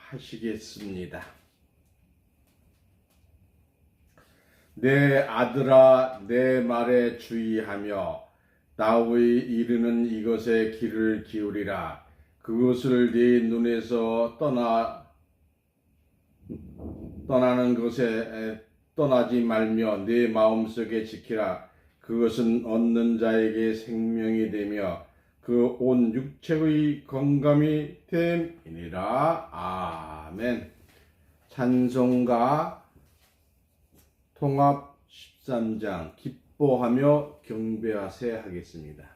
묵도하시겠습니다. 내 아들아, 내 말에 주의하며 나의 이르는 이것에 귀를 기울이라. 그것을 네 눈에서 떠나는 것에 떠나지 말며 네 마음속에 지키라. 그것은 얻는 자에게 생명이 되며 그 온 육체의 건강이 됨이니라. 아멘. 찬송가 통합 13장 기뻐하며 경배하세 하겠습니다.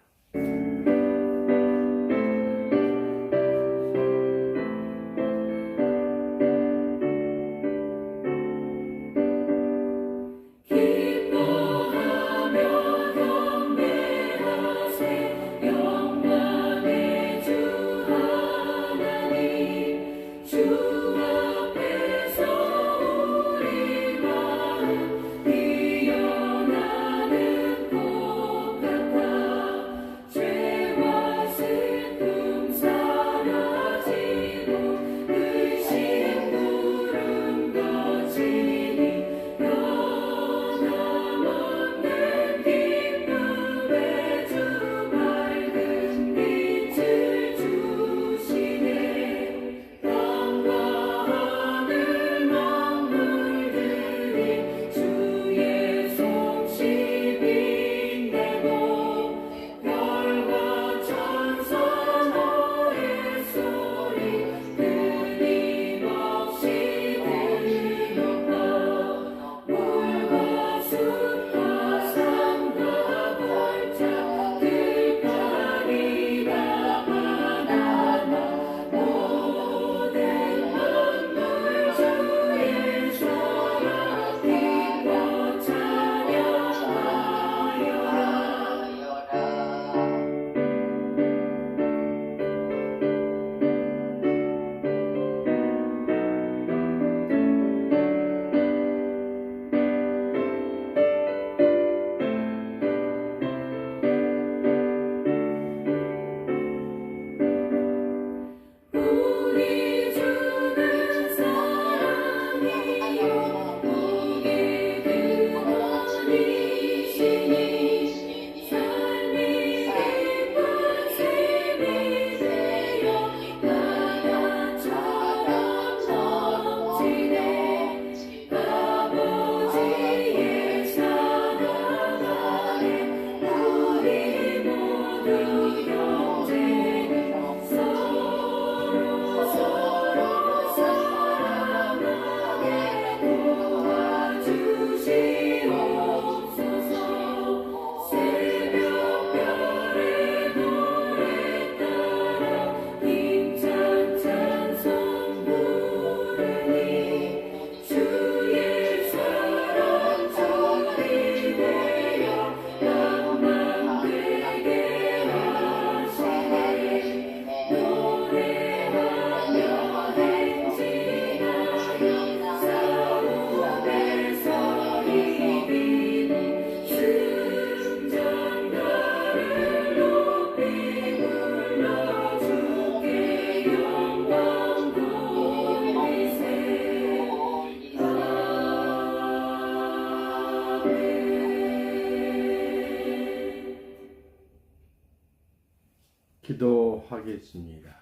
기도하겠습니다.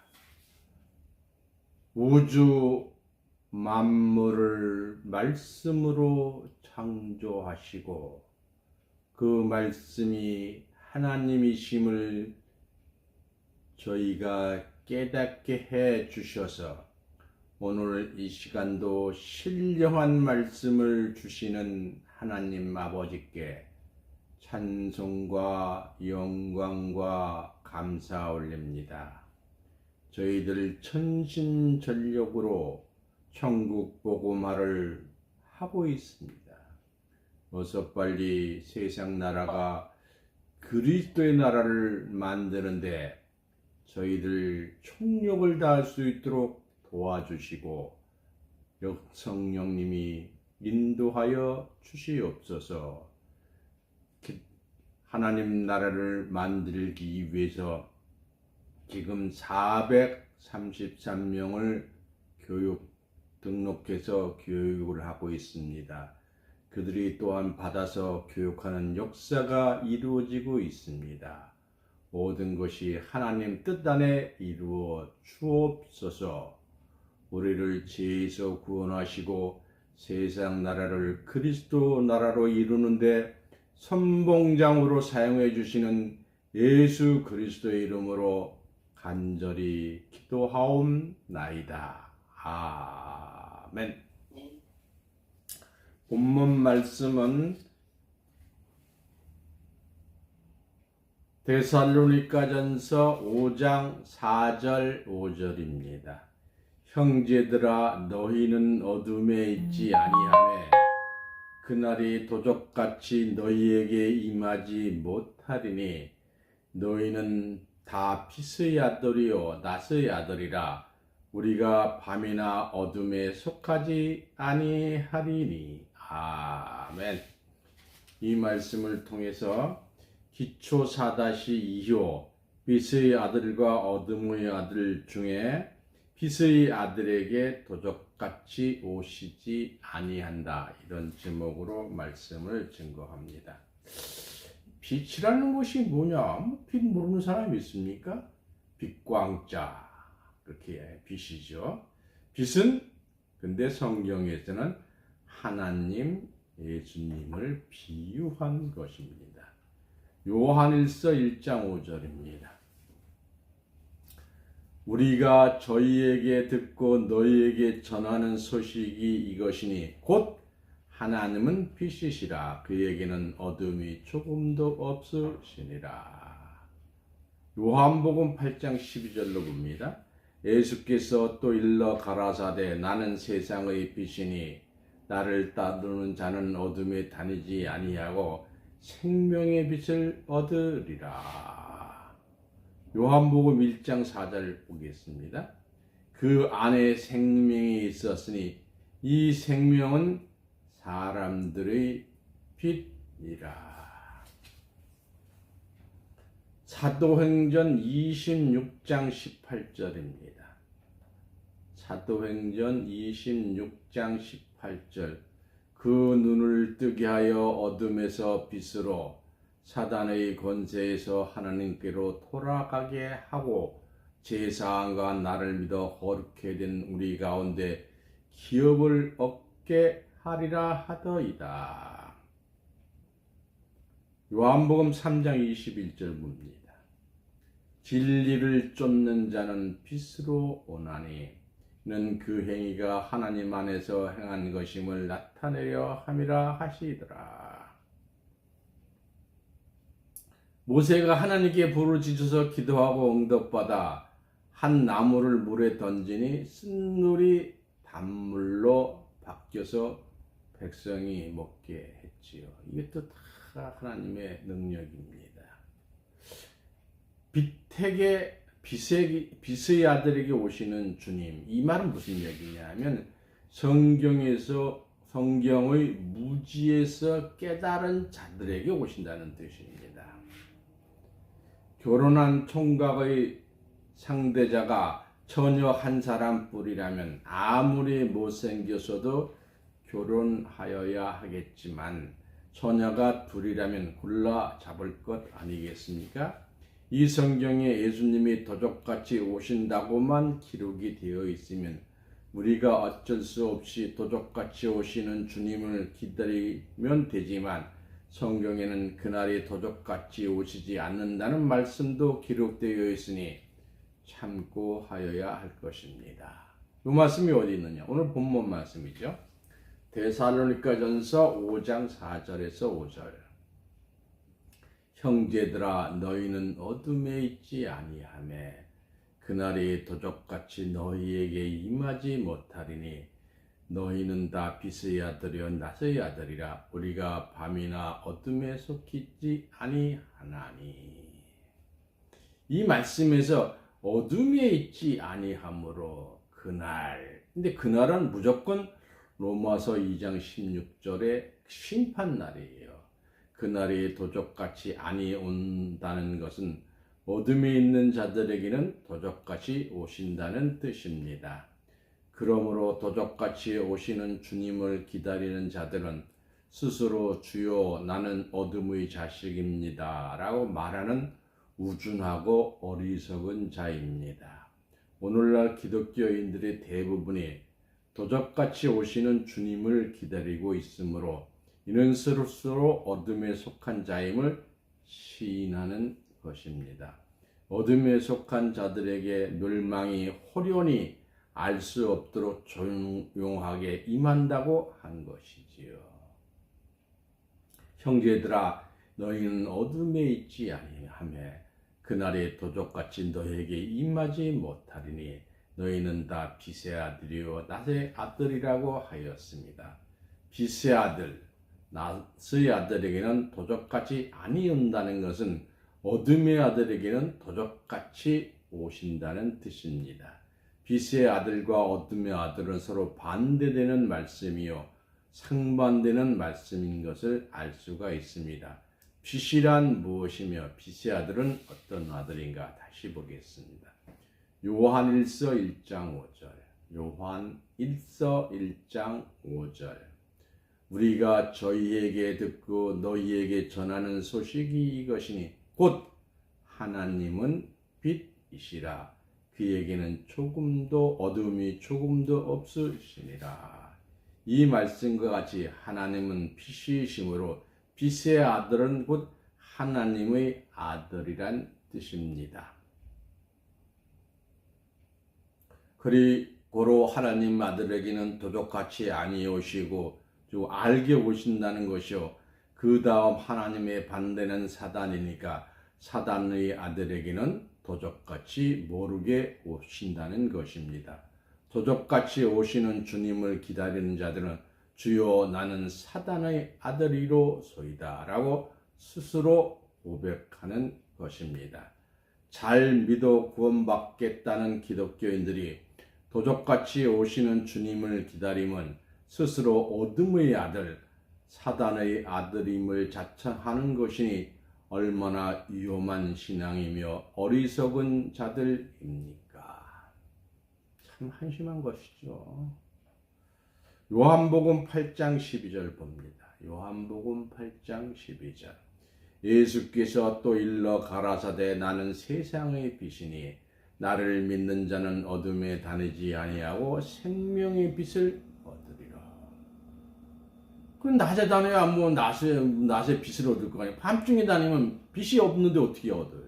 우주 만물을 말씀으로 창조하시고 그 말씀이 하나님이심을 저희가 깨닫게 해 주셔서 오늘 이 시간도 신령한 말씀을 주시는 하나님 아버지께 찬송과 영광과 감사 올립니다. 저희들 천신전력으로 천국 복음화를 하고 있습니다. 어서 빨리 세상 나라가 그리스도의 나라를 만드는데 저희들 총력을 다할 수 있도록 도와주시고 성령님이 인도하여 주시옵소서. 하나님 나라를 만들기 위해서 지금 33명을 등록해서 교육을 하고 있습니다. 그들이 또한 받아서 교육하는 역사가 이루어지고 있습니다. 모든 것이 하나님 뜻 안에 이루어 주옵소서. 우리를 죄에서 구원하시고 세상 나라를 그리스도 나라로 이루는데 선봉장으로 사용해 주시는 예수 그리스도의 이름으로 간절히 기도하옵나이다. 아멘. 본문 말씀은 데살로니가전서 5장 4절 5절입니다. 형제들아 너희는 어둠에 있지 아니하매 그날이 도적같이 너희에게 임하지 못하리니 너희는 다 빛의 아들이요 낮의 아들이라 우리가 밤이나 어둠에 속하지 아니하리니. 아멘. 이 말씀을 통해서 기초 4-2호 빛의 아들과 어둠의 아들 중에 빛의 아들에게 도적같이 오시지 아니한다. 이런 제목으로 말씀을 증거합니다. 빛이라는 것이 뭐냐? 빛 모르는 사람이 있습니까? 빛광자, 그렇게 빛이죠. 빛은 근데 성경에서는 하나님, 예수님을 비유한 것입니다. 요한일서 1장 5절입니다. 우리가 저희에게 듣고 너희에게 전하는 소식이 이것이니 곧 하나님은 빛이시라 그에게는 어둠이 조금도 없으시니라. 요한복음 8장 12절로 봅니다. 예수께서 또 일러 가라사대 나는 세상의 빛이니 나를 따르는 자는 어둠에 다니지 아니하고 생명의 빛을 얻으리라. 요한복음 1장 4절 보겠습니다. 그 안에 생명이 있었으니 이 생명은 사람들의 빛이라. 사도행전 26장 18절입니다. 사도행전 26장 18절 그 눈을 뜨게 하여 어둠에서 빛으로 사단의 권세에서 하나님께로 돌아가게 하고 제사함과 나를 믿어 거룩해 된 우리 가운데 기업을 얻게 하리라 하더이다. 요한복음 3장 21절 봅니다. 진리를 쫓는 자는 빛으로 오나니 는 그 행위가 하나님 안에서 행한 것임을 나타내려 함이라 하시더라. 모세가 하나님께 부르짖어서 기도하고 응답받아 한 나무를 물에 던지니 쓴물이 단물로 바뀌어서 백성이 먹게 했지요. 이것도 다 하나님의 능력입니다. 빛의 아들에게 오시는 주님, 이 말은 무슨 얘기냐 하면 성경의 무지에서 깨달은 자들에게 오신다는 뜻입니다. 결혼한 총각의 상대자가 처녀 한 사람뿐이라면 아무리 못생겼어도 결혼하여야 하겠지만 처녀가 둘이라면 골라 잡을 것 아니겠습니까? 이 성경에 예수님이 도적같이 오신다고만 기록이 되어 있으면 우리가 어쩔 수 없이 도적같이 오시는 주님을 기다리면 되지만 성경에는 그날이 도적같이 오시지 않는다는 말씀도 기록되어 있으니 참고 하여야 할 것입니다. 이 말씀이 어디 있느냐? 오늘 본문 말씀이죠. 데살로니가전서 5장 4절에서 5절 형제들아 너희는 어둠에 있지 아니하매 그날이 도적같이 너희에게 임하지 못하리니 너희는 다 빛의 아들이요 낮의 아들이라 우리가 밤이나 어둠에 속히지 아니하나니. 이 말씀에서 어둠에 있지 아니하므로 그날, 근데 그날은 무조건 로마서 2장 16절의 심판날이에요. 그날이 도적같이 아니 온다는 것은 어둠에 있는 자들에게는 도적같이 오신다는 뜻입니다. 그러므로 도적같이 오시는 주님을 기다리는 자들은 스스로 주여 나는 어둠의 자식입니다 라고 말하는 우준하고 어리석은 자입니다. 오늘날 기독교인들의 대부분이 도적같이 오시는 주님을 기다리고 있으므로 이는 스스로 어둠에 속한 자임을 시인하는 것입니다. 어둠에 속한 자들에게 멸망이 호련히 알 수 없도록 조용하게 임한다고 한 것이지요. 형제들아 너희는 어둠에 있지 아니하며 그날에 도적같이 너희에게 임하지 못하리니 너희는 다 빛의 아들이요 낮의 아들이라고 하였습니다. 빛의 아들, 낮의 아들에게는 도적같이 아니온다는 것은 어둠의 아들에게는 도적같이 오신다는 뜻입니다. 빛의 아들과 어둠의 아들은 서로 반대되는 말씀이요 상반되는 말씀인 것을 알 수가 있습니다. 빛이란 무엇이며 빛의 아들은 어떤 아들인가 다시 보겠습니다. 요한 1서 1장 5절 요한 1서 1장 5절 우리가 저희에게 듣고 너희에게 전하는 소식이 이것이니 곧 하나님은 빛이시라 그에게는 어둠이 조금도 없으시니라. 이 말씀과 같이 하나님은 빛이시므로 빛의 아들은 곧 하나님의 아들이란 뜻입니다. 그리고 하나님 아들에게는 도적같이 아니오시고 알게 오신다는 것이요 그 다음 하나님의 반대는 사단이니까 사단의 아들에게는 도적같이 모르게 오신다는 것입니다. 도적같이 오시는 주님을 기다리는 자들은 주여 나는 사단의 아들이로소이다 라고 스스로 고백하는 것입니다. 잘 믿어 구원받겠다는 기독교인들이 도적같이 오시는 주님을 기다림은 스스로 어둠의 아들, 사단의 아들임을 자청하는 것이니 얼마나 위험한 신앙이며 어리석은 자들입니까? 참 한심한 것이죠. 요한복음 8장 12절 봅니다. 요한복음 8장 12절 예수께서 또 일러 가라사대 나는 세상의 빛이니 나를 믿는 자는 어둠에 다니지 아니하고 생명의 빛을 얻으리라. 그럼 낮에 다녀야 뭐 낮에 빛을 얻을 거 아니에요. 밤중에 다니면 빛이 없는데 어떻게 얻어요?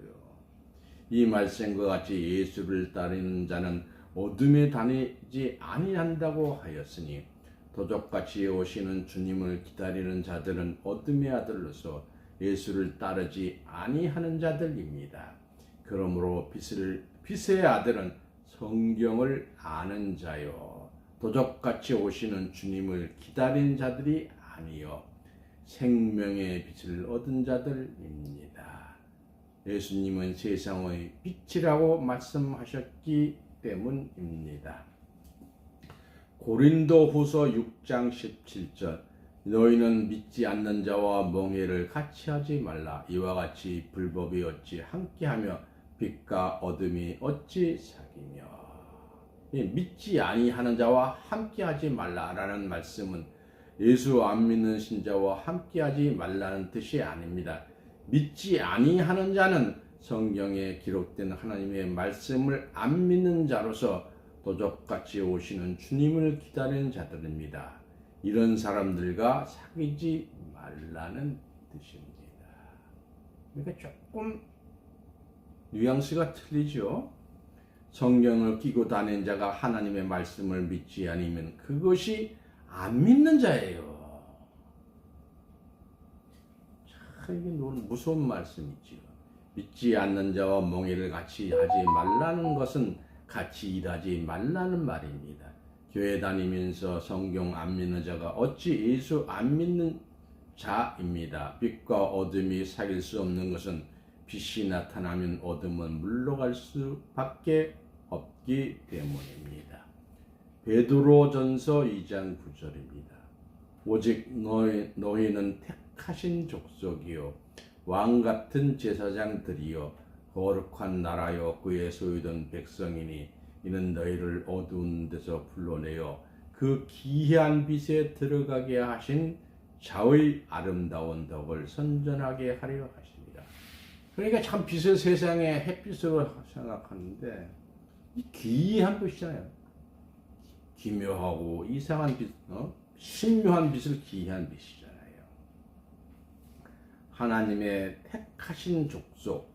이 말씀과 같이 예수를 따르는 자는 어둠에 다니지 아니한다고 하였으니 도적같이 오시는 주님을 기다리는 자들은 어둠의 아들로서 예수를 따르지 아니하는 자들입니다. 그러므로 빛의 아들은 성경을 아는 자요 도적같이 오시는 주님을 기다린 자들이 아니요 생명의 빛을 얻은 자들입니다. 예수님은 세상의 빛이라고 말씀하셨기 때문입니다. 고린도후서 6장 17절 너희는 믿지 않는 자와 멍에를 같이 하지 말라. 이와 같이 불법이 어찌 함께하며 빛과 어둠이 어찌 사귀며. 믿지 아니하는 자와 함께하지 말라라는 말씀은 예수 안 믿는 신자와 함께하지 말라는 뜻이 아닙니다. 믿지 아니하는 자는 성경에 기록된 하나님의 말씀을 안 믿는 자로서 도적같이 오시는 주님을 기다리는 자들입니다. 이런 사람들과 사귀지 말라는 뜻입니다. 그러니까 조금 뉘앙스가 틀리죠. 성경을 끼고 다니는 자가 하나님의 말씀을 믿지 않으면 그것이 안 믿는 자예요. 참 이게 무서운 말씀이지요. 믿지 않는 자와 멍에를 같이 하지 말라는 것은 같이 일하지 말라는 말입니다. 교회 다니면서 성경 안 믿는 자가 어찌 예수 안 믿는 자입니다. 빛과 어둠이 사귈 수 없는 것은 빛이 나타나면 어둠은 물러갈 수밖에 없기 때문입니다. 베드로전서 2장 9절입니다. 오직 너희는 택하신 족속이요 왕 같은 제사장들이요 거룩한 나라여 그의 소유된 백성이니 이는 너희를 어두운 데서 불러내어 그 기이한 빛에 들어가게 하신 자의 아름다운 덕을 선전하게 하려 하십니다. 그러니까 참 빛을 세상에 햇빛으로 생각하는데 이 기이한 빛이잖아요. 기묘하고 이상한 빛, 신묘한 빛을 기이한 빛이잖아요. 하나님의 택하신 족속,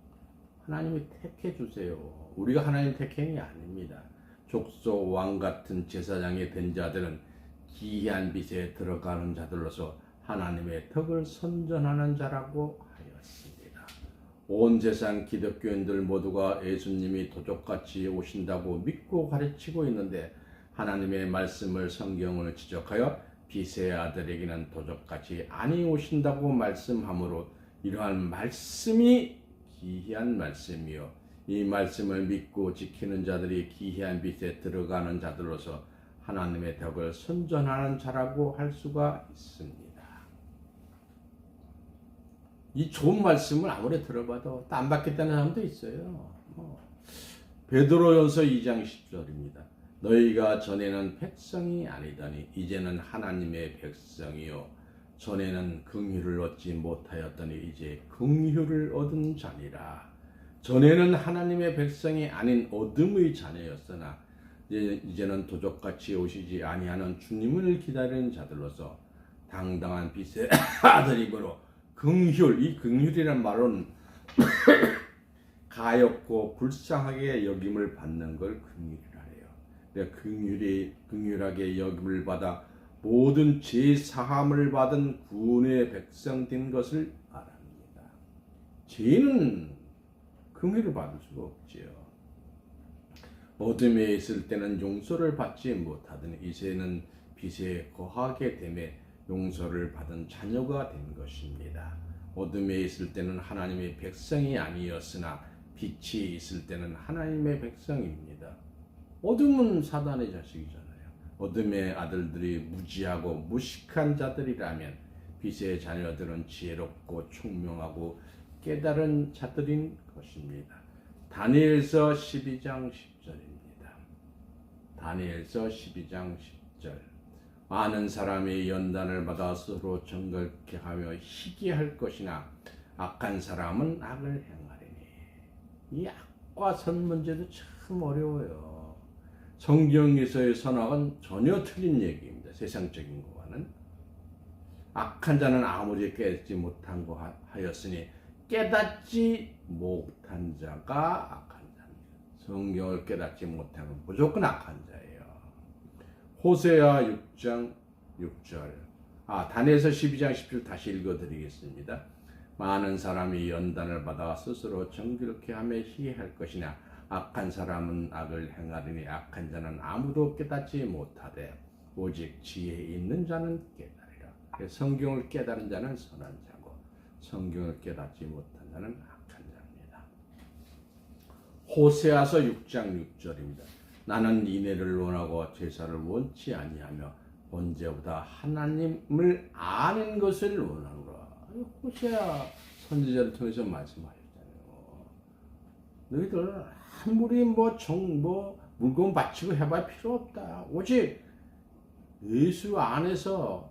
하나님이 택해 주세요. 우리가 하나님 택행이 아닙니다. 족속 왕 같은 제사장이 된 자들은 기이한 빛에 들어가는 자들로서 하나님의 덕을 선전하는 자라고 하였습니다. 온 세상 기독교인들 모두가 예수님이 도적같이 오신다고 믿고 가르치고 있는데 하나님의 말씀을 성경을 지적하여 빛의 아들에게는 도적같이 아니 오신다고 말씀하므로 이러한 말씀이 기이한 말씀이요 이 말씀을 믿고 지키는 자들이 기이한 빛에 들어가는 자들로서 하나님의 덕을 선전하는 자라고 할 수가 있습니다. 이 좋은 말씀을 아무리 들어봐도 안 받겠다는 사람도 있어요. 베드로전서 2장 10절입니다. 너희가 전에는 백성이 아니더니 이제는 하나님의 백성이요 전에는 긍휼을 얻지 못하였더니 이제 긍휼을 얻은 자니라. 전에는 하나님의 백성이 아닌 어둠의 자녀였으나 이제는 도적같이 오시지 아니하는 주님을 기다리는 자들로서 당당한 빛의 아들이므로 긍휼, 이 긍휼이란 말은 가엾고 불쌍하게 여김을 받는 걸 긍휼이라 해요. 그러니까 긍휼하게 여김을 받아 모든 죄 사함을 받은 구원의 백성 된 것을 말합니다. 죄는 긍휼을 받을 수가 없지요. 어둠에 있을 때는 용서를 받지 못하더니 이제는 빛에 거하게 되매 용서를 받은 자녀가 된 것입니다. 어둠에 있을 때는 하나님의 백성이 아니었으나 빛이 있을 때는 하나님의 백성입니다. 어둠은 사단의 자식이잖아요. 어둠의 아들들이 무지하고 무식한 자들이라면 빛의 자녀들은 지혜롭고 총명하고 깨달은 자들인 것입니다. 다니엘서 12장 10절입니다. 다니엘서 12장 10절 많은 사람이 연단을 받아 서로 정결케 하며 희귀할 것이나 악한 사람은 악을 행하리니. 이 악과 선 문제도 참 어려워요. 성경에서의 선악은 전혀 틀린 얘기입니다. 세상적인 것과는. 악한 자는 아무리 깨닫지 못한 거 하였으니 깨닫지 못한 자가 악한 자입니다. 성경을 깨닫지 못한 건 무조건 악한 자예요. 호세아 6장 6절 다니엘서 12장 10절 다시 읽어드리겠습니다. 많은 사람이 연단을 받아 스스로 정결케 하며 희귀할 것이나 악한 사람은 악을 행하리니 악한 자는 아무도 깨닫지 못하되 오직 지혜 있는 자는 깨달으리라. 성경을 깨달은 자는 선한 자고 성경을 깨닫지 못한 자는 악한 자입니다. 호세아서 6장 6절입니다. 나는 인애를 원하고 제사를 원치 아니하며 번제보다 하나님을 아는 것을 원하노라. 호세아 선지자를 통해서 말씀하셨잖아요. 너희들 아무리 물건 바치고 해봐야 필요 없다. 오직 예수 안에서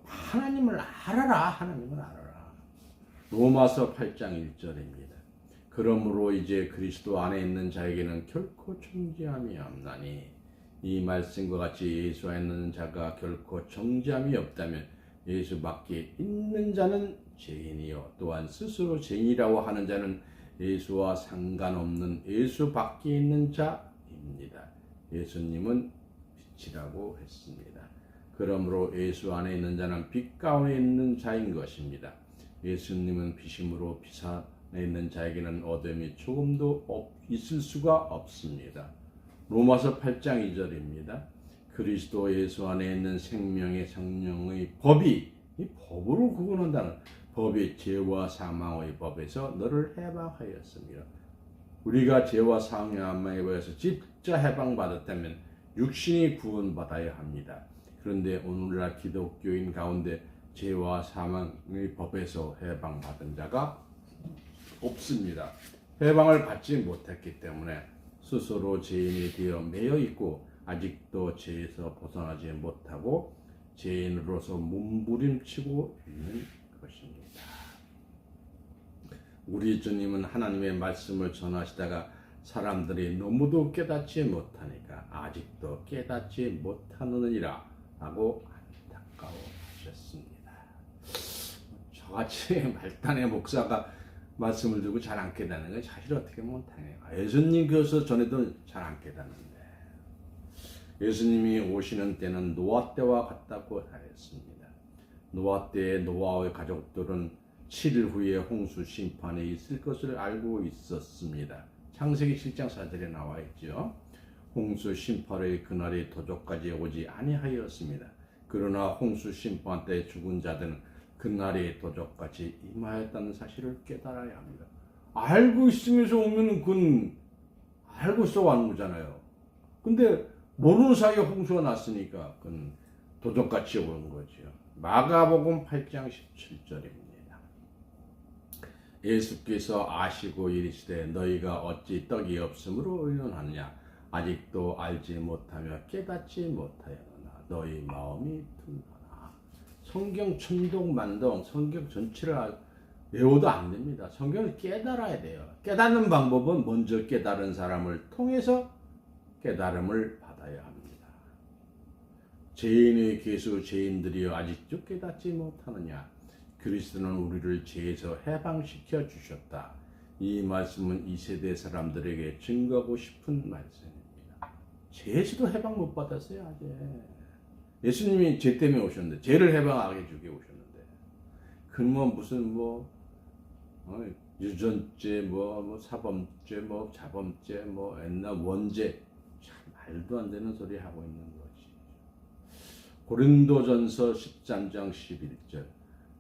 하나님을 알아라. 하나님을 알아라. 로마서 8장 1절입니다. 그러므로 이제 그리스도 안에 있는 자에게는 결코 정죄함이 없나니 이 말씀과 같이 예수 안에 있는 자가 결코 정죄함이 없다면 예수 밖에 있는 자는 죄인이요 또한 스스로 죄인이라고 하는 자는 예수와 상관없는 예수 밖에 있는 자입니다. 예수님은 빛이라고 했습니다. 그러므로 예수 안에 있는 자는 빛 가운데 있는 자인 것입니다. 예수님은 빛이므로 빛 안에 있는 자에게는 어둠이 조금도 있을 수가 없습니다. 로마서 8장 2절입니다. 그리스도 예수 안에 있는 생명의 성령의 법이 이 법으로 구분한다는 법이 죄와 사망의 법에서 너를 해방하였습니다. 우리가 죄와 사망의 법에서 진짜 해방받았다면 육신이 구원받아야 합니다. 그런데 오늘날 기독교인 가운데 죄와 사망의 법에서 해방받은 자가 없습니다. 해방을 받지 못했기 때문에 스스로 죄인이 되어 매여 있고 아직도 죄에서 벗어나지 못하고 죄인으로서 몸부림치고 있는 것입니다. 우리 주님은 하나님의 말씀을 전하시다가 사람들이 너무도 깨닫지 못하니까 아직도 깨닫지 못하느니라 하고 안타까워하셨습니다. 저같이 말단의 목사가 말씀을 듣고 잘 안 깨닫는 건 사실 어떻게 보면 당해요. 예수님께서 전에도 잘 안 깨닫는데 예수님이 오시는 때는 노아 때와 같다고 하였습니다. 노아 때에 노아의 가족들은 7일 후에 홍수 심판이 있을 것을 알고 있었습니다. 창세기 7장 4절에 나와 있죠. 홍수 심판의 그날이 도적까지 오지 아니하였습니다. 그러나 홍수 심판 때 죽은 자들은 그날이 도적같이 임하였다는 사실을 깨달아야 합니다. 알고 있으면서 오면은 그건 알고 있어 왔는 거잖아요. 근데 모르는 사이에 홍수가 났으니까 그건 도적같이 오는 거죠. 마가복음 8장 17절입니다. 예수께서 아시고 이르시되 너희가 어찌 떡이 없으므로 의논하느냐 아직도 알지 못하며 깨닫지 못하였느냐 너희 마음이 둔하나. 성경 천동만동 성경 전체를 외워도 안 됩니다. 성경을 깨달아야 돼요. 깨닫는 방법은 먼저 깨달은 사람을 통해서 깨달음을 받아야 합니다. 죄인의 괴수 죄인들이여 아직도 깨닫지 못하느냐. 그리스도는 우리를 죄에서 해방시켜 주셨다. 이 말씀은 이 세대 사람들에게 증거하고 싶은 말씀입니다. 죄에서도 해방 못 받았어요 아직. 예수님이 죄 때문에 오셨는데 죄를 해방하게 주게 오셨는데 그건 무슨 유전죄 사범죄 자범죄 옛날 원죄 참 말도 안 되는 소리 하고 있는 거지. 고린도전서 13장 11절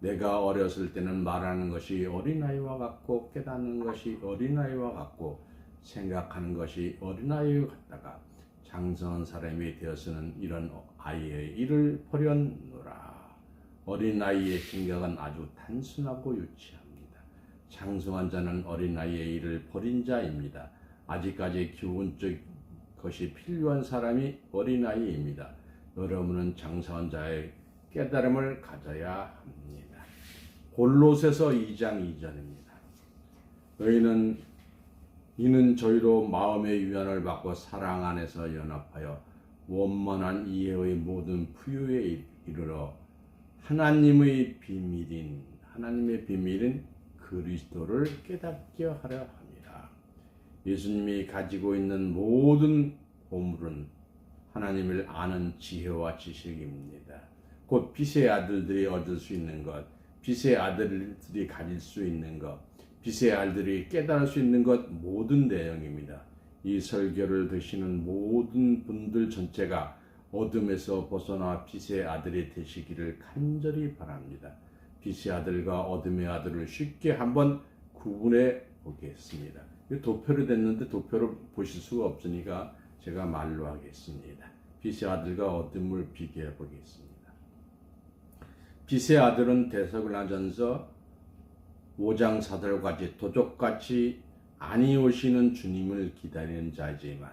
내가 어렸을 때는 말하는 것이 어린아이와 같고 깨닫는 것이 어린아이와 같고 생각하는 것이 어린아이와 같다가 장성한 사람이 되어서는 이런 아이의 일을 버렸노라. 어린아이의 생각은 아주 단순하고 유치합니다. 장성한 자는 어린아이의 일을 버린 자입니다. 아직까지 기본적 것이 필요한 사람이 어린아이입니다. 여러분은 장성한 자의 깨달음을 가져야 합니다. 골로새서 2장 2절입니다. 이는 저희로 마음의 위안을 받고 사랑 안에서 연합하여 원만한 이해의 모든 부유에 이르러 하나님의 비밀인 그리스도를 깨닫게 하려 합니다. 예수님이 가지고 있는 모든 보물은 하나님을 아는 지혜와 지식입니다. 곧 빛의 아들들이 얻을 수 있는 것, 빛의 아들들이 가질 수 있는 것, 빛의 아들들이 깨달을 수 있는 것 모든 내용입니다. 이 설교를 듣시는 모든 분들 전체가 어둠에서 벗어나 빛의 아들이 되시기를 간절히 바랍니다. 빛의 아들과 어둠의 아들을 쉽게 한번 구분해 보겠습니다. 도표로 됐는데 도표로 보실 수가 없으니까 제가 말로 하겠습니다. 빛의 아들과 어둠을 비교해 보겠습니다. 빛의 아들은 데살로니가전서 5장 4절까지 도적같이 아니오시는 주님을 기다리는 자이지만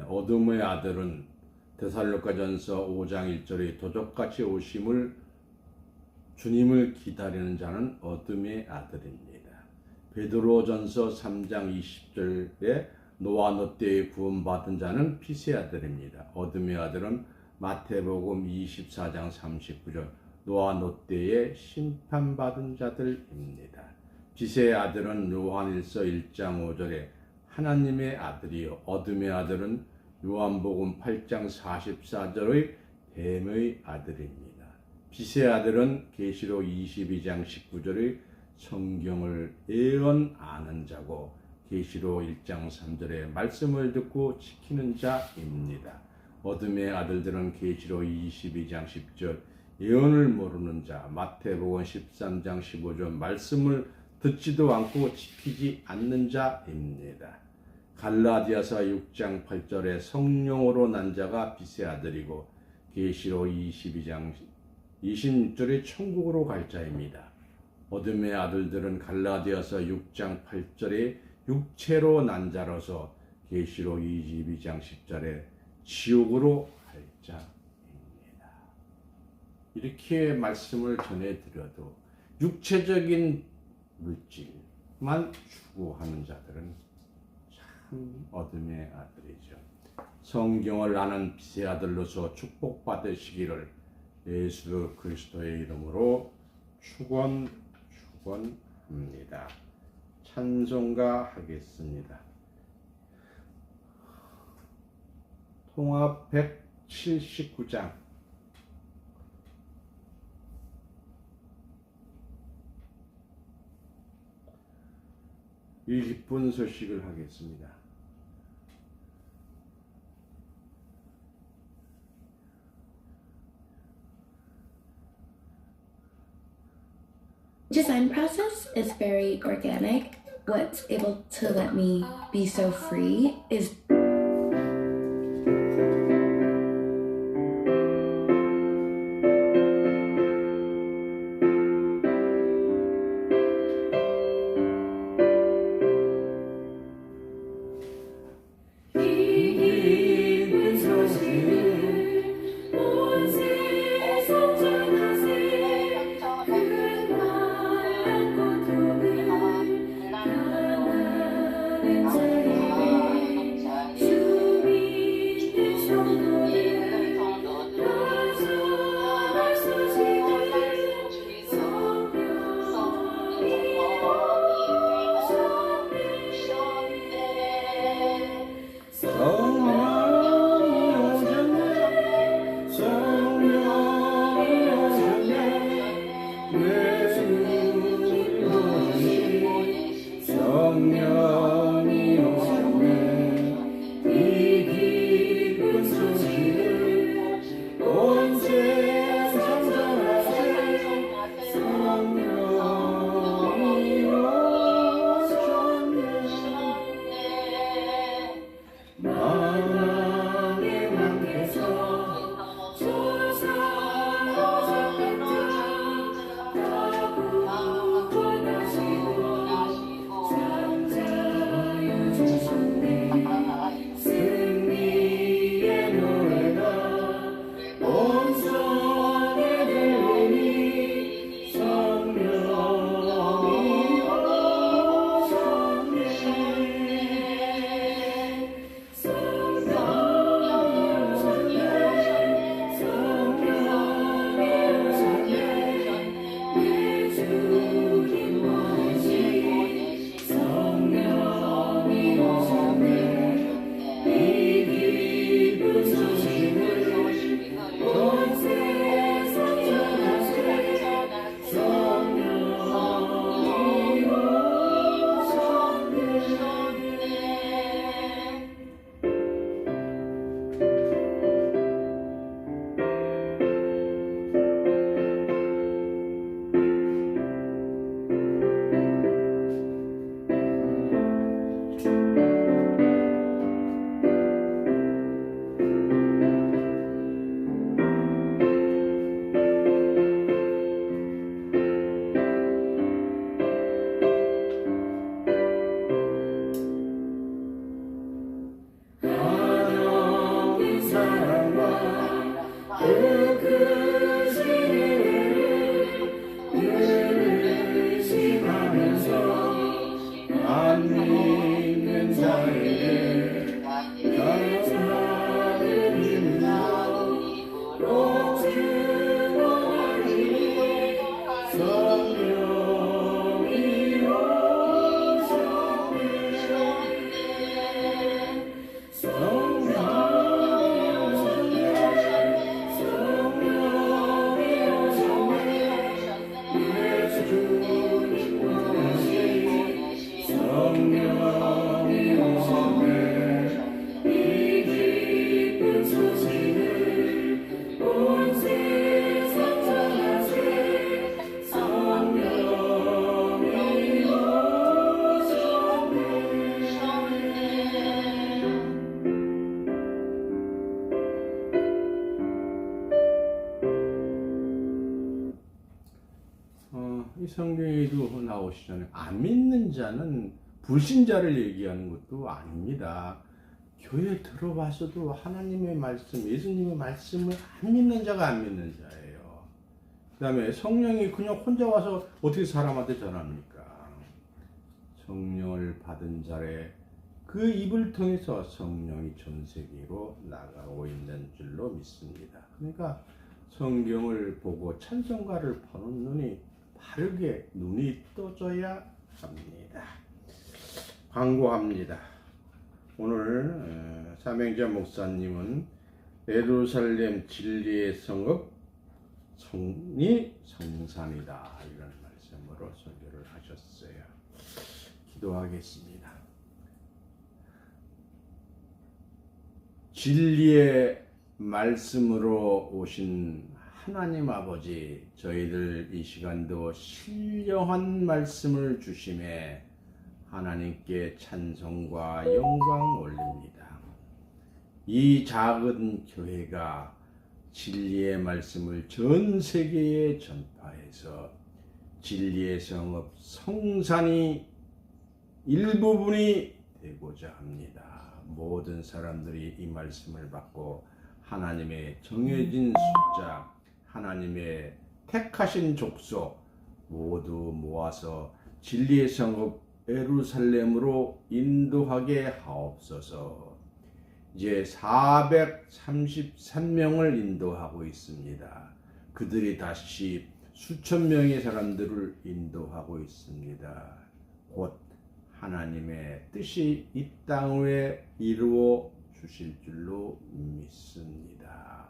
어둠의 아들은 데살로니가전서 5장 1절의 도적같이 오심을 주님을 기다리는 자는 어둠의 아들입니다. 베드로전서 3장 20절에 노아 너 때에 구원받은 자는 빛의 아들입니다. 어둠의 아들은 마태복음 24장 39절 노아 너 때에 심판받은 자들입니다. 빛의 아들은 요한일서 1장 5절에 하나님의 아들이요 어둠의 아들은 요한복음 8장 44절의 뱀의 아들입니다. 빛의 아들은 계시록 22장 19절의 성경을 예언 아는 자고 계시록 1장 3절의 말씀을 듣고 지키는 자입니다. 어둠의 아들들은 계시록 22장 10절 예언을 모르는 자, 마태복음 13장 15절 말씀을 듣지도 않고 지키지 않는 자입니다. 갈라디아서 6장 8절에 성령으로 난 자가 빛의 아들이고 계시록 22장 26절에 천국으로 갈 자입니다. 어둠의 아들들은 갈라디아서 6장 8절에 육체로 난자로서 계시록 22장 10절에 지옥으로 갈 자입니다. 이렇게 말씀을 전해드려도 육체적인 물질만 추구하는 자들은 참 어둠의 아들이죠. 성경을 아는 빛의 아들로서 축복받으시기를 예수 그리스도의 이름으로 축원합니다. 찬송가 하겠습니다. 통합 179장 20분 소식을 하겠습니다. Design process is very organic. What's able to let me be so free is 성경에도 나오시잖아요. 안 믿는 자는 불신자를 얘기하는 것도 아닙니다. 교회 들어와서도 하나님의 말씀, 예수님의 말씀을 안 믿는 자가 안 믿는 자예요. 그 다음에 성령이 그냥 혼자 와서 어떻게 사람한테 전합니까? 성령을 받은 자의 그 입을 통해서 성령이 전 세계로 나가고 있는 줄로 믿습니다. 그러니까 성경을 보고 찬송가를 보는 눈이 바르게 눈이 떠져야 합니다. 광고합니다. 오늘 삼행자 목사님은 예루살렘 진리의 성읍 성이 성산이다 이런 말씀으로 설교를 하셨어요. 기도하겠습니다. 진리의 말씀으로 오신 하나님 아버지, 저희들 이 시간도 신령한 말씀을 주심에 하나님께 찬송과 영광 올립니다. 이 작은 교회가 진리의 말씀을 전 세계에 전파해서 진리의 성읍 성산이 일부분이 되고자 합니다. 모든 사람들이 이 말씀을 받고 하나님의 정해진 숫자, 하나님의 택하신 족속 모두 모아서 진리의 성읍 예루살렘으로 인도하게 하옵소서. 이제 433명을 인도하고 있습니다. 그들이 다시 수천 명의 사람들을 인도하고 있습니다. 곧 하나님의 뜻이 이 땅 위에 이루어 주실 줄로 믿습니다.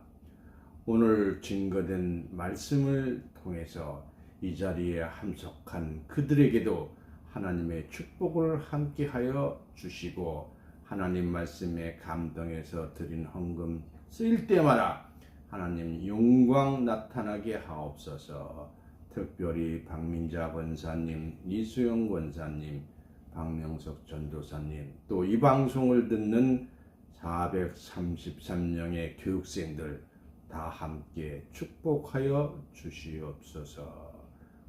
오늘 증거된 말씀을 통해서 이 자리에 함석한 그들에게도 하나님의 축복을 함께하여 주시고 하나님 말씀에 감동해서 드린 헌금 쓰일 때마다 하나님 영광 나타나게 하옵소서. 특별히 박민자 권사님, 이수영 권사님, 박명석 전도사님, 또 이 방송을 듣는 433명의 교육생들 다 함께 축복하여 주시옵소서.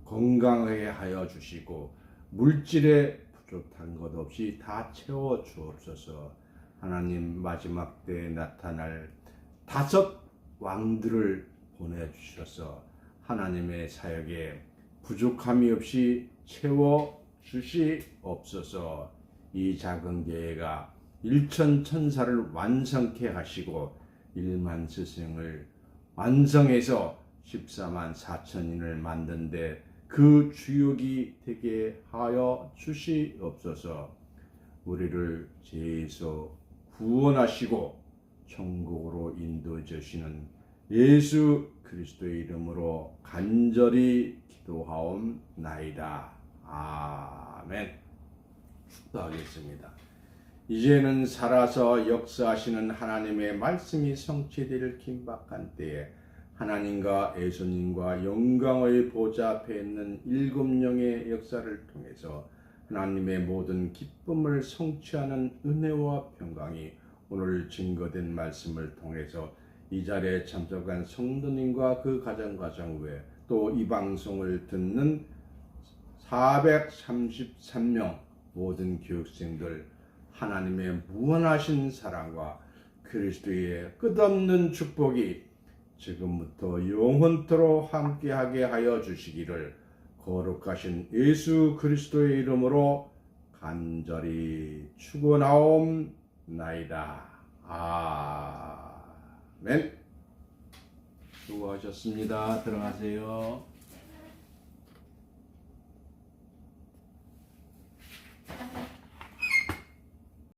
건강하게 하여 주시고 물질에 부족한 것 없이 다 채워 주옵소서. 하나님 마지막 때에 나타날 5 왕들을 보내주셔서 하나님의 사역에 부족함이 없이 채워 주시옵소서. 이 작은 교회가 1천 천사를 완성케 하시고 1만 스승을 완성해서 14만 4천인을 만든데 그 주역이 되게 하여 주시옵소서. 우리를 죄에서 구원하시고 천국으로 인도해 주시는 예수 그리스도의 이름으로 간절히 기도하옵나이다. 아멘. 축도하겠습니다. 이제는 살아서 역사하시는 하나님의 말씀이 성취될 긴박한 때에 하나님과 예수님과 영광의 보좌 앞에 있는 7영의 역사를 통해서 하나님의 모든 기쁨을 성취하는 은혜와 평강이 오늘 증거된 말씀을 통해서 이 자리에 참석한 성도님과 그 가정 외에 또 이 방송을 듣는 433명 모든 교육생들 하나님의 무한하신 사랑과 그리스도의 끝없는 축복이 지금부터 영원토록 함께하게 하여 주시기를 거룩하신 예수 그리스도의 이름으로 간절히 축원하옵나이다. 아멘. 수고하셨습니다. 들어가세요.